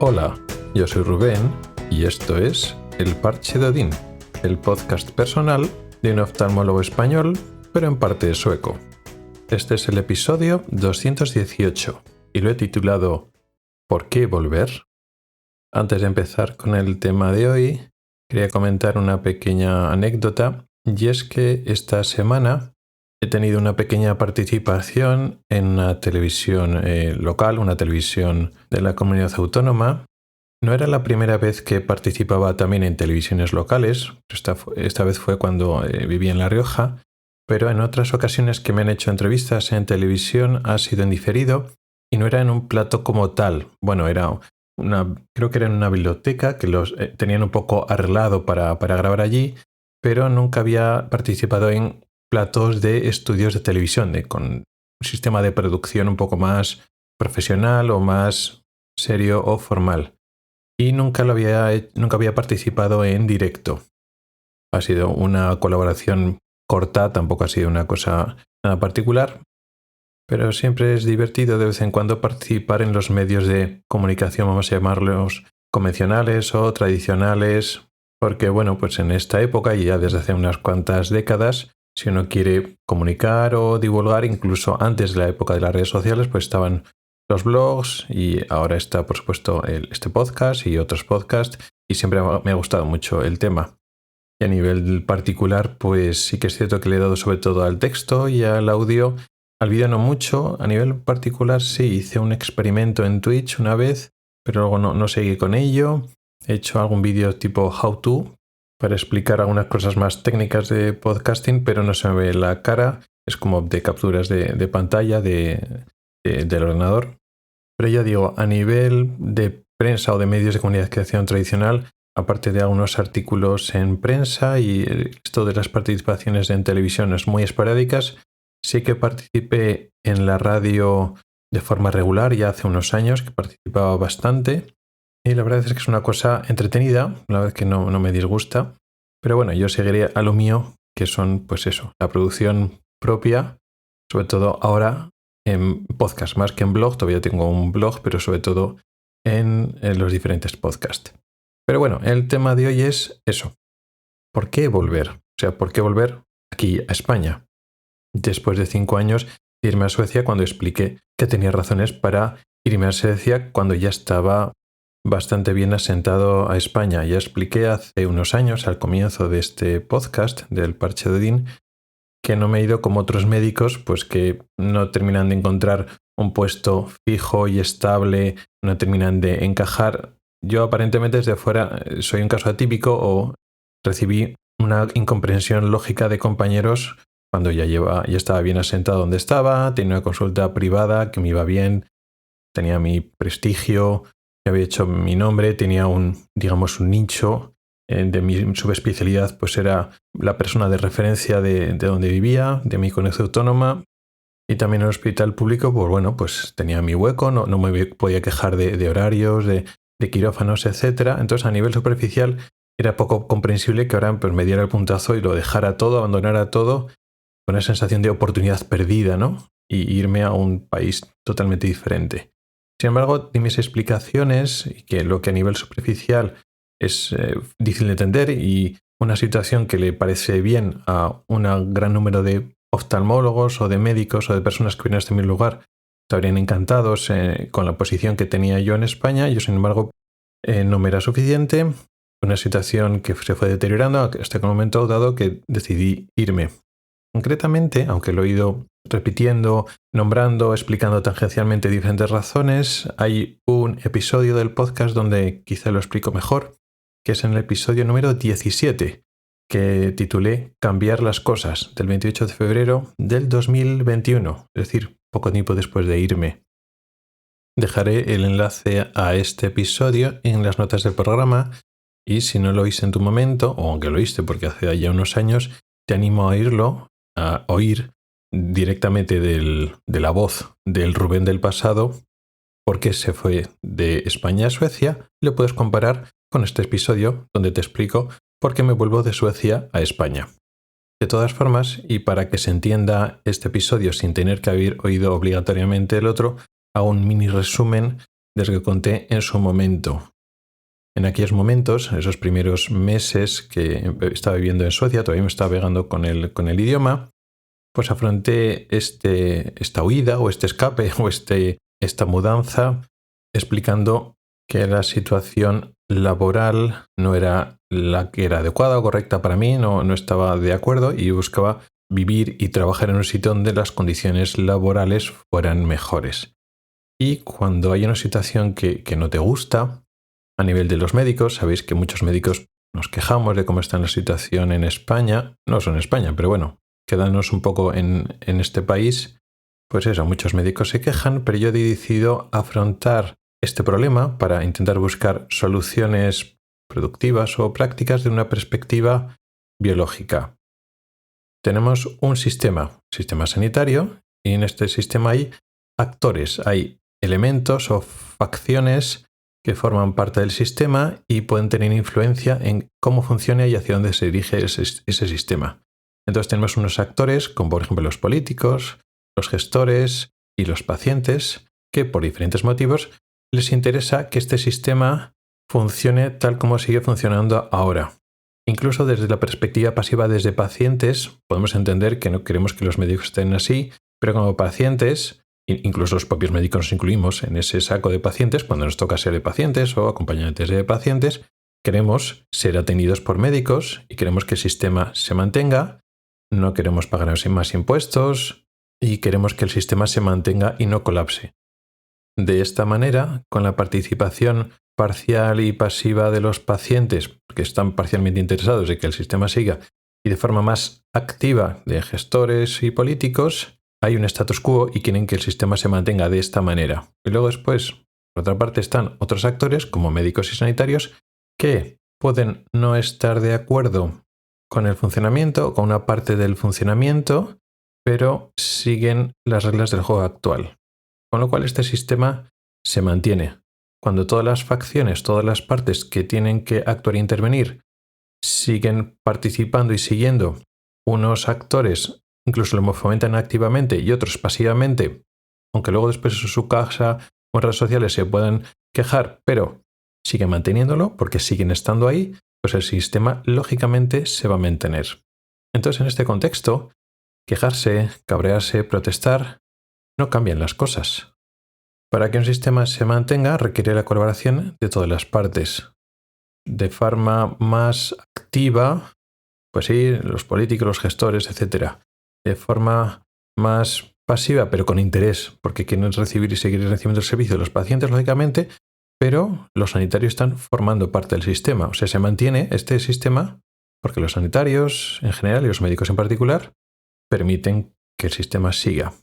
Hola, yo soy Rubén y esto es El Parche de Odín, el podcast personal de un oftalmólogo español, pero en parte sueco. Este es el episodio 218 y lo he titulado ¿Por qué volver? Antes de empezar con el tema de hoy, quería comentar una pequeña anécdota, y es que esta semana he tenido una pequeña participación en una televisión local, una televisión de la comunidad autónoma. No era la primera vez que participaba también en televisiones locales, esta vez fue cuando vivía en La Rioja, pero en otras ocasiones que me han hecho entrevistas en televisión ha sido en diferido y no era en un plato como tal. Bueno, creo que era en una biblioteca que los tenían un poco arreglado para grabar allí, pero nunca había participado en platos de estudios de televisión, con un sistema de producción un poco más profesional o más serio o formal. Y nunca había participado en directo. Ha sido una colaboración corta, tampoco ha sido una cosa nada particular, pero siempre es divertido de vez en cuando participar en los medios de comunicación, vamos a llamarlos convencionales o tradicionales, porque bueno, pues en esta época y ya desde hace unas cuantas décadas, si uno quiere comunicar o divulgar, incluso antes de la época de las redes sociales, pues estaban los blogs y ahora está, por supuesto, este podcast y otros podcasts, y siempre me ha gustado mucho el tema. Y a nivel particular, pues sí que es cierto que le he dado sobre todo al texto y al audio. Al vídeo no mucho. A nivel particular sí, hice un experimento en Twitch una vez, pero luego no seguí con ello. He hecho algún vídeo tipo how to para explicar algunas cosas más técnicas de podcasting, pero no se me ve la cara. Es como de capturas de pantalla del ordenador. Pero ya digo, a nivel de prensa o de medios de comunicación tradicional, aparte de algunos artículos en prensa y esto de las participaciones en televisiones muy esporádicas, sí que participé en la radio de forma regular ya hace unos años, que participaba bastante. Y la verdad es que es una cosa entretenida, la verdad es que no me disgusta. Pero bueno, yo seguiré a lo mío, que son pues eso, la producción propia, sobre todo ahora en podcast, más que en blog. Todavía tengo un blog, pero sobre todo en los diferentes podcasts. Pero bueno, el tema de hoy es eso. ¿Por qué volver? O sea, ¿por qué volver aquí a España? Después de 5 años de irme a Suecia, cuando expliqué que tenía razones para irme a Suecia cuando ya estaba bastante bien asentado a España. Ya expliqué hace unos años, al comienzo de este podcast del Parche de Odín, que no me he ido como otros médicos, pues que no terminan de encontrar un puesto fijo y estable, no terminan de encajar. Yo aparentemente desde fuera soy un caso atípico o recibí una incomprensión lógica de compañeros cuando ya estaba bien asentado donde estaba, tenía una consulta privada que me iba bien, tenía mi prestigio, me había hecho mi nombre, tenía un nicho. De mi subespecialidad, pues era la persona de referencia de donde vivía, de mi comunidad autónoma, y también en el hospital público, pues bueno, pues tenía mi hueco, no me podía quejar de horarios, de quirófanos, etcétera. Entonces, a nivel superficial, era poco comprensible que ahora pues, me diera el puntazo y lo dejara todo, abandonara todo, con una sensación de oportunidad perdida, ¿no? Y irme a un país totalmente diferente. Sin embargo, di mis explicaciones, y que lo que a nivel superficial es difícil de entender y una situación que le parece bien a un gran número de oftalmólogos o de médicos o de personas que vienen a este mismo lugar, estarían encantados con la posición que tenía yo en España. Yo, sin embargo, no me era suficiente. Una situación que se fue deteriorando hasta el momento dado que decidí irme. Concretamente, aunque lo he ido repitiendo, nombrando, explicando tangencialmente diferentes razones, hay un episodio del podcast donde quizá lo explico mejor, que es en el episodio número 17, que titulé Cambiar las cosas, del 28 de febrero del 2021, es decir, poco tiempo después de irme. Dejaré el enlace a este episodio en las notas del programa y si no lo oíste en tu momento, o aunque lo oíste porque hace ya unos años, te animo a oír directamente de la voz del Rubén del pasado, porque se fue de España a Suecia. Lo puedes comparar con este episodio donde te explico por qué me vuelvo de Suecia a España. De todas formas, y para que se entienda este episodio sin tener que haber oído obligatoriamente el otro, hago un mini resumen desde que conté en su momento. En aquellos momentos, en esos primeros meses que estaba viviendo en Suecia, todavía me estaba pegando con el idioma, pues afronté esta huida o este escape o esta mudanza explicando que la situación laboral no era la que era adecuada o correcta para mí, no estaba de acuerdo y buscaba vivir y trabajar en un sitio donde las condiciones laborales fueran mejores. Y cuando hay una situación que no te gusta, a nivel de los médicos, sabéis que muchos médicos nos quejamos de cómo está la situación en España, no solo en España, pero bueno, quedándonos un poco en este país, pues eso, muchos médicos se quejan, pero yo he decidido afrontar este problema para intentar buscar soluciones productivas o prácticas de una perspectiva biológica. Tenemos un sistema sanitario, y en este sistema hay actores, hay elementos o facciones que forman parte del sistema y pueden tener influencia en cómo funciona y hacia dónde se dirige ese sistema. Entonces tenemos unos actores, como por ejemplo los políticos, los gestores y los pacientes, que por diferentes motivos les interesa que este sistema funcione tal como sigue funcionando ahora. Incluso desde la perspectiva pasiva desde pacientes, podemos entender que no queremos que los médicos estén así, pero como pacientes, incluso los propios médicos nos incluimos en ese saco de pacientes, cuando nos toca ser de pacientes o acompañantes de pacientes, queremos ser atendidos por médicos y queremos que el sistema se mantenga, no queremos pagar más impuestos y queremos que el sistema se mantenga y no colapse. De esta manera, con la participación parcial y pasiva de los pacientes, que están parcialmente interesados en que el sistema siga, y de forma más activa de gestores y políticos, hay un status quo y quieren que el sistema se mantenga de esta manera. Y luego después, por otra parte, están otros actores, como médicos y sanitarios, que pueden no estar de acuerdo con el funcionamiento o con una parte del funcionamiento, pero siguen las reglas del juego actual. Con lo cual este sistema se mantiene. Cuando todas las facciones, todas las partes que tienen que actuar e intervenir siguen participando y siguiendo unos actores, incluso lo fomentan activamente y otros pasivamente, aunque luego después en su casa o en redes sociales se puedan quejar, pero siguen manteniéndolo porque siguen estando ahí, pues el sistema lógicamente se va a mantener. Entonces en este contexto, quejarse, cabrearse, protestar, no cambian las cosas. Para que un sistema se mantenga requiere la colaboración de todas las partes. De forma más activa, pues sí, los políticos, los gestores, etc. De forma más pasiva, pero con interés, porque quieren recibir y seguir recibiendo el servicio de los pacientes, lógicamente, pero los sanitarios están formando parte del sistema. O sea, se mantiene este sistema porque los sanitarios en general y los médicos en particular permiten que el sistema siga.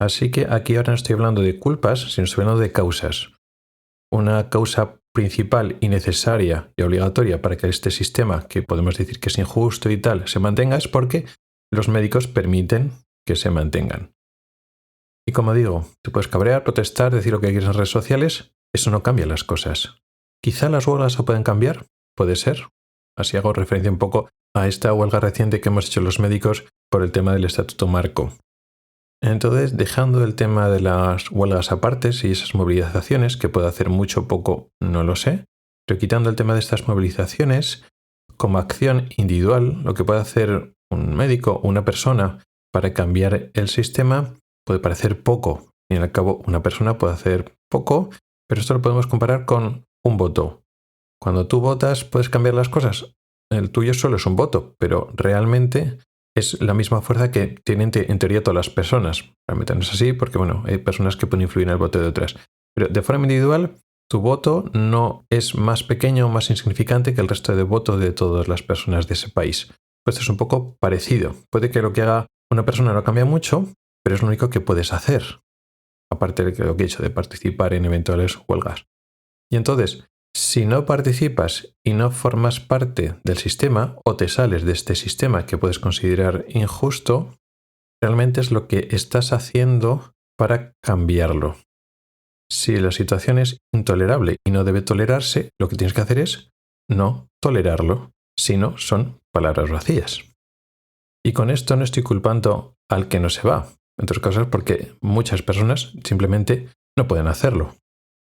Así que aquí ahora no estoy hablando de culpas, sino estoy hablando de causas. Una causa principal y necesaria y obligatoria para que este sistema, que podemos decir que es injusto y tal, se mantenga es porque los médicos permiten que se mantengan. Y como digo, tú puedes cabrear, protestar, decir lo que quieres en redes sociales, eso no cambia las cosas. Quizá las huelgas se pueden cambiar, puede ser. Así hago referencia un poco a esta huelga reciente que hemos hecho los médicos por el tema del Estatuto Marco. Entonces, dejando el tema de las huelgas aparte y esas movilizaciones, que puede hacer mucho o poco, no lo sé, pero quitando el tema de estas movilizaciones, como acción individual, lo que puede hacer un médico o una persona para cambiar el sistema puede parecer poco. Y al cabo, una persona puede hacer poco, pero esto lo podemos comparar con un voto. Cuando tú votas, puedes cambiar las cosas. El tuyo solo es un voto, pero realmente es la misma fuerza que tienen en teoría todas las personas. Realmente no es así porque, bueno, hay personas que pueden influir en el voto de otras. Pero de forma individual, tu voto no es más pequeño o más insignificante que el resto de votos de todas las personas de ese país. Pues es un poco parecido. Puede que lo que haga una persona no cambie mucho, pero es lo único que puedes hacer. Aparte de lo que he dicho de participar en eventuales huelgas. Y entonces, si no participas y no formas parte del sistema o te sales de este sistema que puedes considerar injusto, realmente es lo que estás haciendo para cambiarlo. Si la situación es intolerable y no debe tolerarse, lo que tienes que hacer es no tolerarlo, sino son palabras vacías. Y con esto no estoy culpando al que no se va, entre otras cosas porque muchas personas simplemente no pueden hacerlo.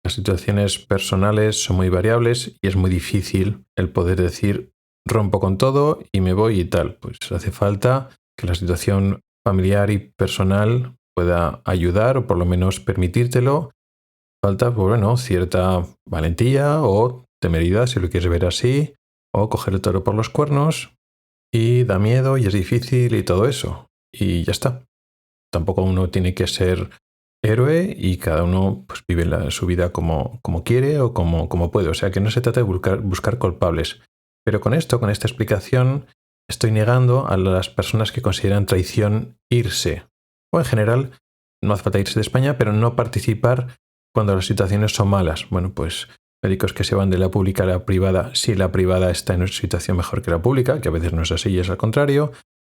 Las situaciones personales son muy variables y es muy difícil el poder decir rompo con todo y me voy y tal. Pues hace falta que la situación familiar y personal pueda ayudar o por lo menos permitírtelo. Falta, pues bueno, cierta valentía o temeridad, si lo quieres ver así, o coger el toro por los cuernos y da miedo y es difícil y todo eso. Y ya está. Tampoco uno tiene que ser héroe y cada uno pues, vive su vida como quiere o como puede. O sea que no se trata de buscar culpables. Pero con esto, con esta explicación, estoy negando a las personas que consideran traición irse. O en general, no hace falta irse de España, pero no participar cuando las situaciones son malas. Bueno, pues médicos que se van de la pública a la privada si la privada está en una situación mejor que la pública, que a veces no es así y es al contrario.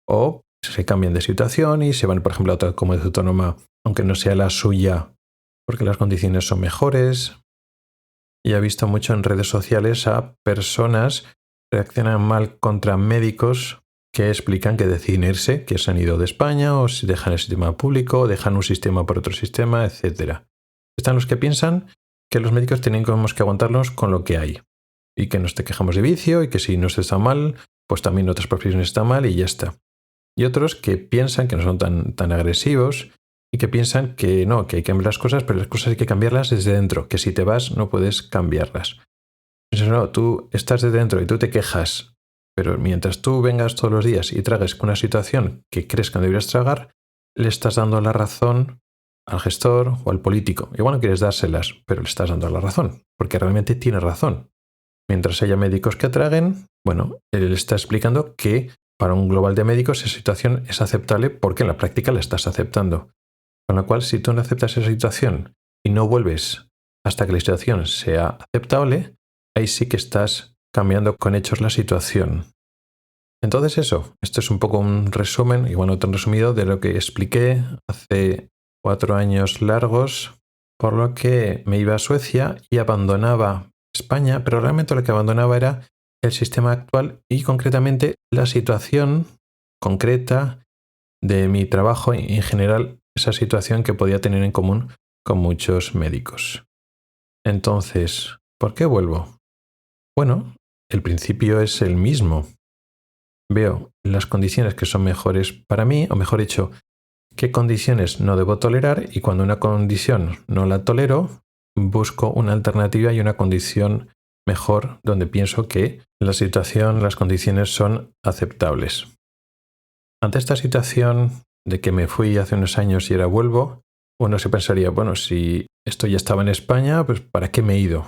O se cambian de situación y se van, por ejemplo, a otra comunidad autónoma, aunque no sea la suya, porque las condiciones son mejores. Y he visto mucho en redes sociales a personas que reaccionan mal contra médicos que explican que deciden irse, que se han ido de España o si dejan el sistema público, o dejan un sistema por otro sistema, etc. Están los que piensan que los médicos tenemos que aguantarnos con lo que hay y que nos te quejamos de vicio y que si no se está mal, pues también otras profesiones están mal y ya está. Y otros que piensan que no son tan agresivos y que piensan que no, que hay que cambiar las cosas, pero las cosas hay que cambiarlas desde dentro, que si te vas no puedes cambiarlas. Entonces, no, tú estás de dentro y tú te quejas, pero mientras tú vengas todos los días y tragues una situación que crees que no deberías tragar, le estás dando la razón al gestor o al político. Igual no quieres dárselas, pero le estás dando la razón, porque realmente tiene razón. Mientras haya médicos que traguen, bueno, él está explicando que para un global de médicos esa situación es aceptable porque en la práctica la estás aceptando. Con lo cual, si tú no aceptas esa situación y no vuelves hasta que la situación sea aceptable, ahí sí que estás cambiando con hechos la situación. Entonces esto es un poco un resumen, igual no tan resumido, de lo que expliqué hace 4 años largos, por lo que me iba a Suecia y abandonaba España, pero realmente lo que abandonaba era el sistema actual y concretamente la situación concreta de mi trabajo y en general esa situación que podía tener en común con muchos médicos. Entonces, ¿por qué vuelvo? Bueno, el principio es el mismo. Veo las condiciones que son mejores para mí, o mejor dicho, qué condiciones no debo tolerar y cuando una condición no la tolero, busco una alternativa y una condición mejor donde pienso que la situación, las condiciones son aceptables. Ante esta situación de que me fui hace unos años y ahora vuelvo, uno se pensaría, bueno, si esto ya estaba en España, pues ¿para qué me he ido?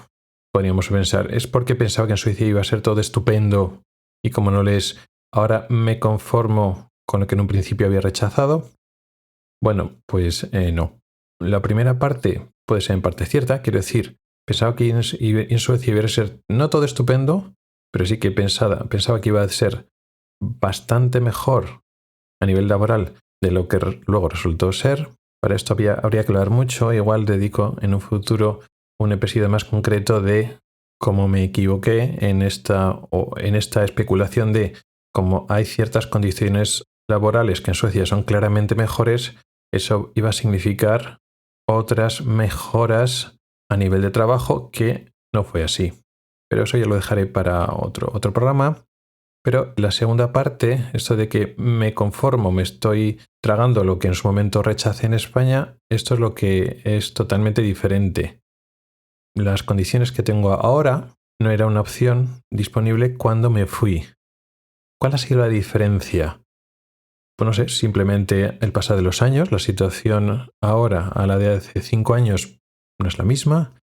Podríamos pensar, ¿es porque pensaba que en Suecia iba a ser todo estupendo y como no les, ahora me conformo con lo que en un principio había rechazado? Bueno, pues no. La primera parte puede ser en parte cierta, quiero decir, pensaba que en Suecia iba a ser no todo estupendo, pero sí que pensaba que iba a ser bastante mejor a nivel laboral de lo que luego resultó ser. Para esto habría que hablar mucho, igual dedico en un futuro un episodio más concreto de cómo me equivoqué en esta especulación de cómo hay ciertas condiciones laborales que en Suecia son claramente mejores, eso iba a significar otras mejoras a nivel de trabajo que no fue así. Pero eso ya lo dejaré para otro programa. Pero la segunda parte, esto de que me conformo, me estoy tragando lo que en su momento rechacé en España, esto es lo que es totalmente diferente. Las condiciones que tengo ahora no era una opción disponible cuando me fui. ¿Cuál ha sido la diferencia? Pues no sé, simplemente el pasar de los años, la situación ahora a la de hace 5 años no es la misma.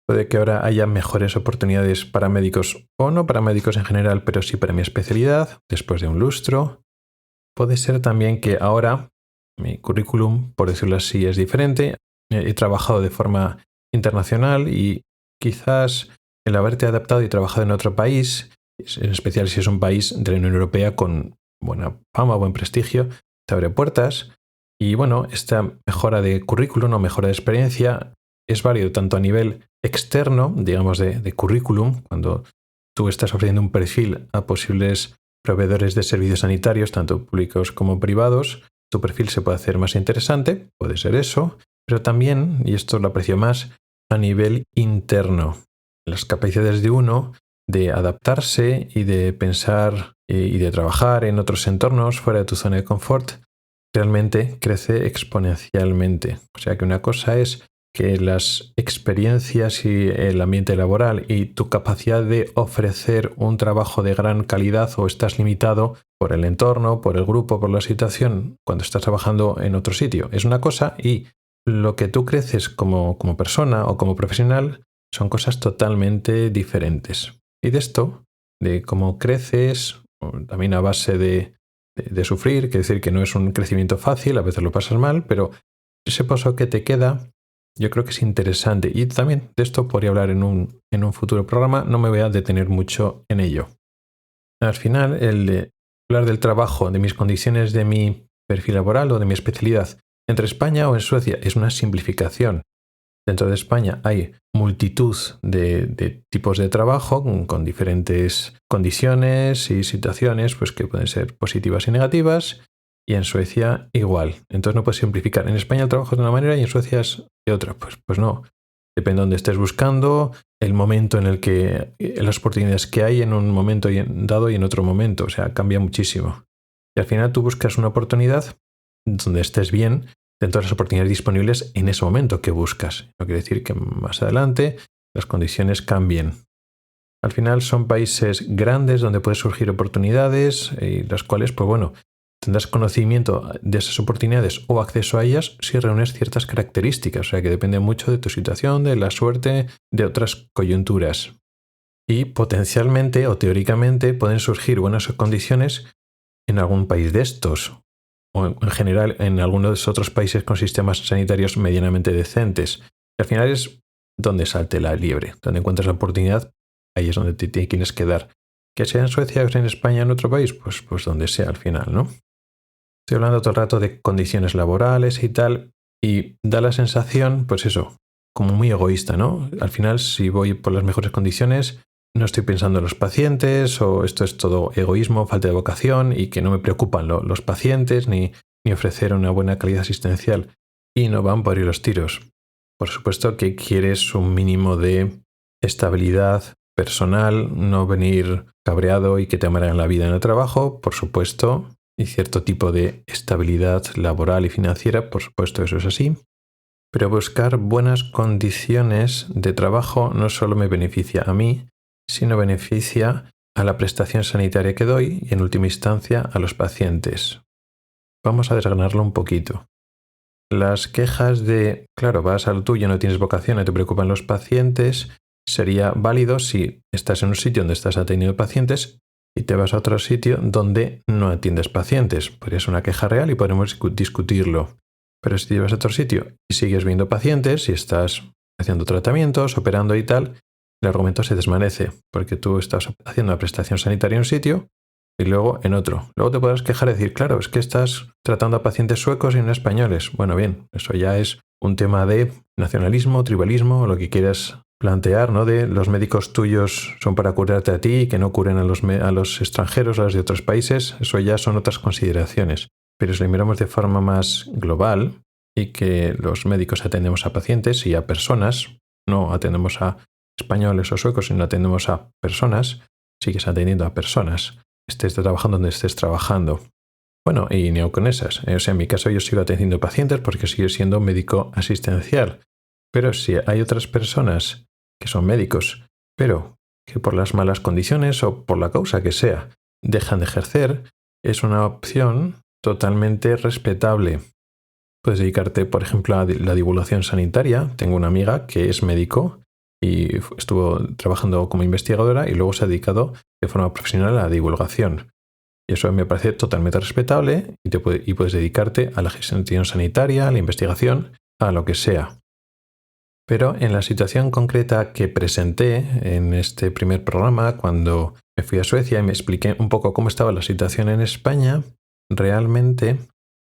Puede que ahora haya mejores oportunidades para médicos o no para médicos en general, pero sí para mi especialidad, después de un lustro. Puede ser también que ahora mi currículum, por decirlo así, es diferente. He trabajado de forma internacional y quizás el haberte adaptado y trabajado en otro país, en especial si es un país de la Unión Europea con buena fama, buen prestigio, te abre puertas. Y bueno, esta mejora de currículum o mejora de experiencia es válido tanto a nivel externo, digamos de currículum, cuando tú estás ofreciendo un perfil a posibles proveedores de servicios sanitarios, tanto públicos como privados, tu perfil se puede hacer más interesante, puede ser eso, pero también, y esto lo aprecio más, a nivel interno. Las capacidades de uno de adaptarse y de pensar y de trabajar en otros entornos fuera de tu zona de confort realmente crece exponencialmente. O sea que una cosa es que las experiencias y el ambiente laboral y tu capacidad de ofrecer un trabajo de gran calidad o estás limitado por el entorno, por el grupo, por la situación cuando estás trabajando en otro sitio. Es una cosa y lo que tú creces como persona o como profesional son cosas totalmente diferentes. Y de esto, de cómo creces, también a base de sufrir, que decir que no es un crecimiento fácil, a veces lo pasas mal, pero ese pozo que te queda yo creo que es interesante. Y también de esto podría hablar en un futuro programa, no me voy a detener mucho en ello. Al final, el de hablar del trabajo, de mis condiciones de mi perfil laboral o de mi especialidad entre España o en Suecia es una simplificación. Dentro de España hay multitud de tipos de trabajo con diferentes condiciones y situaciones pues, que pueden ser positivas y negativas, y en Suecia igual. Entonces no puedes simplificar. En España el trabajo es de una manera y en Suecia es de otra. Pues no. Depende de dónde estés buscando, el momento en el que, las oportunidades que hay en un momento dado y en otro momento. O sea, cambia muchísimo. Y al final tú buscas una oportunidad donde estés bien dentro de las oportunidades disponibles en ese momento que buscas. No quiere decir que más adelante las condiciones cambien. Al final son países grandes donde pueden surgir oportunidades y las cuales, pues bueno, tendrás conocimiento de esas oportunidades o acceso a ellas si reúnes ciertas características. O sea que depende mucho de tu situación, de la suerte, de otras coyunturas. Y potencialmente o teóricamente pueden surgir buenas condiciones en algún país de estos, o en general en algunos otros países con sistemas sanitarios medianamente decentes. Y al final es donde salte la liebre, donde encuentras la oportunidad, ahí es donde te tienes que dar. Que sea en Suecia o sea en España, en otro país, pues donde sea al final, ¿no? Estoy hablando todo el rato de condiciones laborales y tal, y da la sensación, pues eso, como muy egoísta, ¿no? Al final, si voy por las mejores condiciones, no estoy pensando en los pacientes, o esto es todo egoísmo, falta de vocación, y que no me preocupan los pacientes, ni ofrecer una buena calidad asistencial. Y no van por ahí los tiros. Por supuesto que quieres un mínimo de estabilidad personal, no venir cabreado y que te amarguen la vida en el trabajo, por supuesto, y cierto tipo de estabilidad laboral y financiera, por supuesto eso es así. Pero buscar buenas condiciones de trabajo no solo me beneficia a mí, sino beneficia a la prestación sanitaria que doy y en última instancia a los pacientes. Vamos a desgranarlo un poquito. Las quejas de, claro, vas al tuyo, no tienes vocación, no te preocupan los pacientes, sería válido si estás en un sitio donde estás atendiendo pacientes y te vas a otro sitio donde no atiendes pacientes. Podría ser una queja real y podremos discutirlo. Pero si te vas a otro sitio y sigues viendo pacientes y estás haciendo tratamientos, operando y tal, el argumento se desvanece porque tú estás haciendo una prestación sanitaria en un sitio y luego en otro. Luego te podrás quejar y decir, claro, es que estás tratando a pacientes suecos y no españoles. Bueno, bien, eso ya es un tema de nacionalismo, tribalismo, o lo que quieras plantear, ¿no? De los médicos tuyos son para curarte a ti y que no curen a los extranjeros, a los de otros países. Eso ya son otras consideraciones. Pero si lo miramos de forma más global y que los médicos atendemos a pacientes y a personas, no atendemos a españoles o suecos, sino atendemos a personas, sigues atendiendo a personas, estés trabajando donde estés trabajando. Bueno, y neoconesas. O sea, en mi caso yo sigo atendiendo pacientes porque sigo siendo médico asistencial. Pero si hay otras personas que son médicos, pero que por las malas condiciones o por la causa que sea dejan de ejercer, es una opción totalmente respetable. Puedes dedicarte, por ejemplo, a la divulgación sanitaria. Tengo una amiga que es médico y estuvo trabajando como investigadora y luego se ha dedicado de forma profesional a la divulgación. Y eso me parece totalmente respetable y puedes dedicarte a la gestión sanitaria, a la investigación, a lo que sea. Pero en la situación concreta que presenté en este primer programa, cuando me fui a Suecia y me expliqué un poco cómo estaba la situación en España, realmente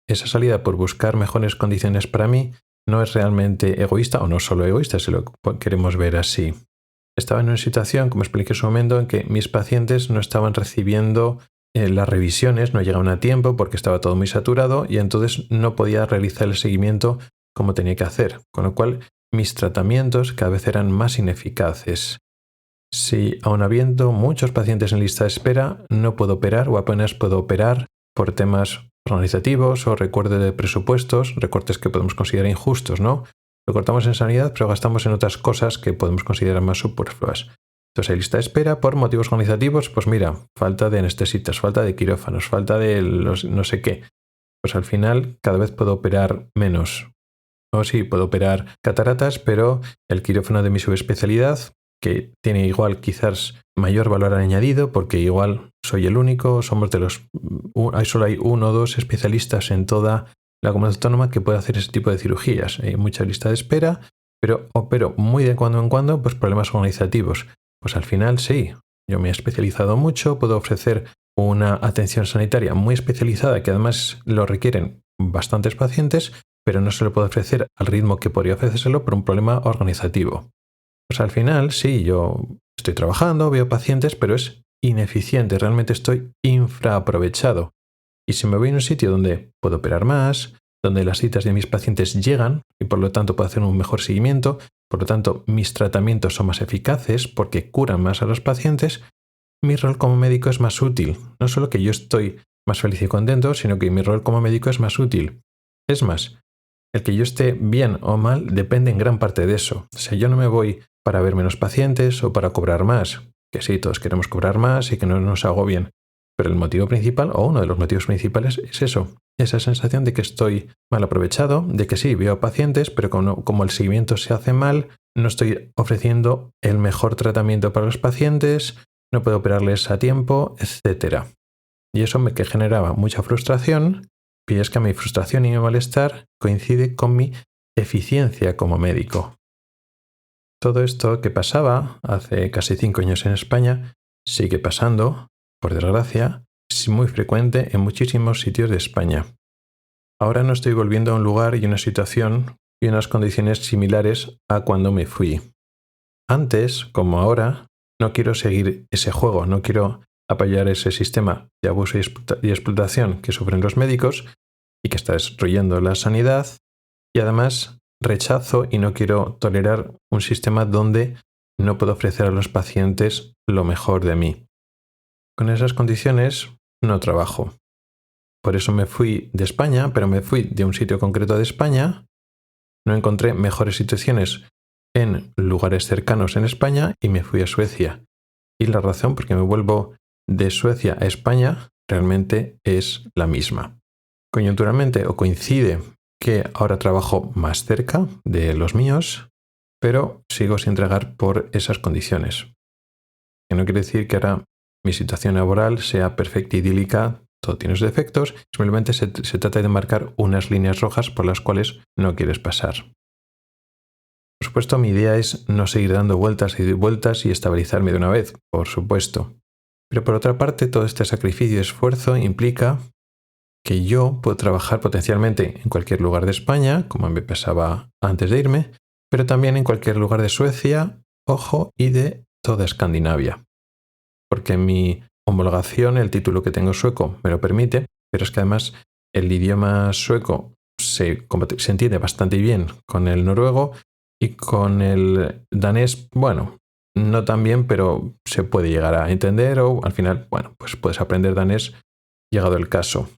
esa salida por buscar mejores condiciones para mí no es realmente egoísta, o no solo egoísta, si lo queremos ver así. Estaba en una situación, como expliqué en su momento, en que mis pacientes no estaban recibiendo las revisiones, no llegaban a tiempo porque estaba todo muy saturado y entonces no podía realizar el seguimiento como tenía que hacer. Con lo cual mis tratamientos cada vez eran más ineficaces. Si aun habiendo muchos pacientes en lista de espera, no puedo operar o apenas puedo operar por temas organizativos o recorte de presupuestos, recortes que podemos considerar injustos, ¿no? Recortamos en sanidad, pero gastamos en otras cosas que podemos considerar más superfluas. Entonces hay lista de espera por motivos organizativos, pues mira, falta de anestesistas, falta de quirófanos, falta de los no sé qué. Pues al final cada vez puedo operar menos. O sí, puedo operar cataratas, pero el quirófano de mi subespecialidad, que tiene igual quizás mayor valor añadido, porque igual soy el único, somos de los... solo hay 1 o 2 especialistas en toda la comunidad autónoma que puede hacer ese tipo de cirugías. Hay mucha lista de espera, pero opero muy de cuando en cuando pues problemas organizativos. Pues al final sí, yo me he especializado mucho, puedo ofrecer una atención sanitaria muy especializada que además lo requieren bastantes pacientes, pero no se lo puedo ofrecer al ritmo que podría ofrecérselo por un problema organizativo. Pues al final sí, yo estoy trabajando, veo pacientes, pero es ineficiente, realmente estoy infraaprovechado. Y si me voy a un sitio donde puedo operar más, donde las citas de mis pacientes llegan y por lo tanto puedo hacer un mejor seguimiento, por lo tanto mis tratamientos son más eficaces porque curan más a los pacientes, mi rol como médico es más útil. No solo que yo estoy más feliz y contento, sino que mi rol como médico es más útil. Es más, el que yo esté bien o mal depende en gran parte de eso. O sea, yo no me voy para ver menos pacientes o para cobrar más, que sí, todos queremos cobrar más y que no nos agobien. Pero el motivo principal, o uno de los motivos principales, es eso, esa sensación de que estoy mal aprovechado, de que sí, veo pacientes, pero como el seguimiento se hace mal, no estoy ofreciendo el mejor tratamiento para los pacientes, no puedo operarles a tiempo, etc. Y eso me que generaba mucha frustración, y es que mi frustración y mi malestar coincide con mi eficiencia como médico. Todo esto que pasaba hace casi 5 años en España sigue pasando, por desgracia, es muy frecuente en muchísimos sitios de España. Ahora no estoy volviendo a un lugar y una situación y unas condiciones similares a cuando me fui. Antes, como ahora, no quiero seguir ese juego, no quiero apoyar ese sistema de abuso y explotación que sufren los médicos y que está destruyendo la sanidad, y además rechazo y no quiero tolerar un sistema donde no puedo ofrecer a los pacientes lo mejor de mí. Con esas condiciones no trabajo. Por eso me fui de España, pero me fui de un sitio concreto de España, no encontré mejores situaciones en lugares cercanos en España y me fui a Suecia. Y la razón por que me vuelvo de Suecia a España realmente es la misma. Coyunturalmente o coincide que ahora trabajo más cerca de los míos, pero sigo sin entregar por esas condiciones. Que no quiere decir que ahora mi situación laboral sea perfecta y idílica, todo tiene sus defectos, simplemente se trata de marcar unas líneas rojas por las cuales no quieres pasar. Por supuesto, mi idea es no seguir dando vueltas y vueltas y estabilizarme de una vez, por supuesto. Pero por otra parte, todo este sacrificio y esfuerzo implica que yo puedo trabajar potencialmente en cualquier lugar de España, como me pensaba antes de irme, pero también en cualquier lugar de Suecia, ojo, y de toda Escandinavia. Porque mi homologación, el título que tengo sueco, me lo permite, pero es que además el idioma sueco se entiende bastante bien con el noruego y con el danés, bueno, no tan bien, pero se puede llegar a entender o al final, bueno, pues puedes aprender danés llegado el caso.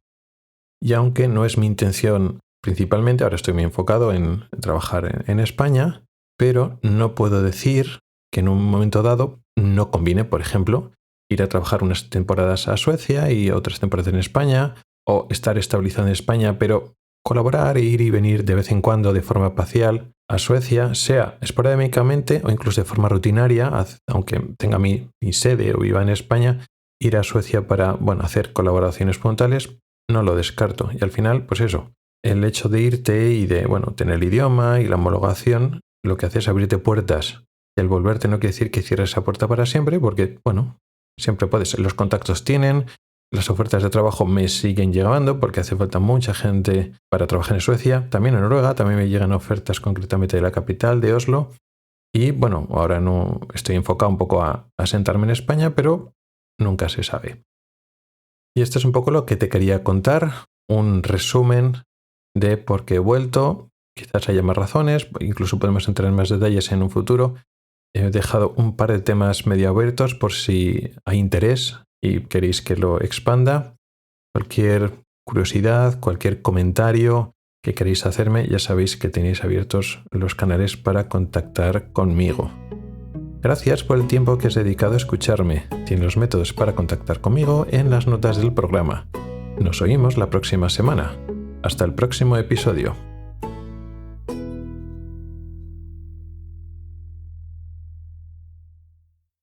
Y aunque no es mi intención principalmente, ahora estoy muy enfocado en trabajar en España, pero no puedo decir que en un momento dado no combine, por ejemplo, ir a trabajar unas temporadas a Suecia y otras temporadas en España, o estar estabilizado en España, pero colaborar e ir y venir de vez en cuando de forma parcial a Suecia, sea esporádicamente o incluso de forma rutinaria, aunque tenga mi sede o viva en España, ir a Suecia para, bueno, hacer colaboraciones puntuales, no lo descarto. Y al final, pues eso, el hecho de irte y de, bueno, tener el idioma y la homologación, lo que hace es abrirte puertas. Y el volverte no quiere decir que cierres esa puerta para siempre, porque, bueno, siempre puedes. Los contactos tienen, las ofertas de trabajo me siguen llegando, porque hace falta mucha gente para trabajar en Suecia. También en Noruega, también me llegan ofertas concretamente de la capital, de Oslo. Y, bueno, ahora no estoy enfocado un poco a sentarme en España, pero nunca se sabe. Y esto es un poco lo que te quería contar, un resumen de por qué he vuelto, quizás haya más razones, incluso podemos entrar en más detalles en un futuro. He dejado un par de temas medio abiertos por si hay interés y queréis que lo expanda. Cualquier curiosidad, cualquier comentario que queréis hacerme, ya sabéis que tenéis abiertos los canales para contactar conmigo. Gracias por el tiempo que has dedicado a escucharme. Tienes los métodos para contactar conmigo en las notas del programa. Nos oímos la próxima semana. Hasta el próximo episodio.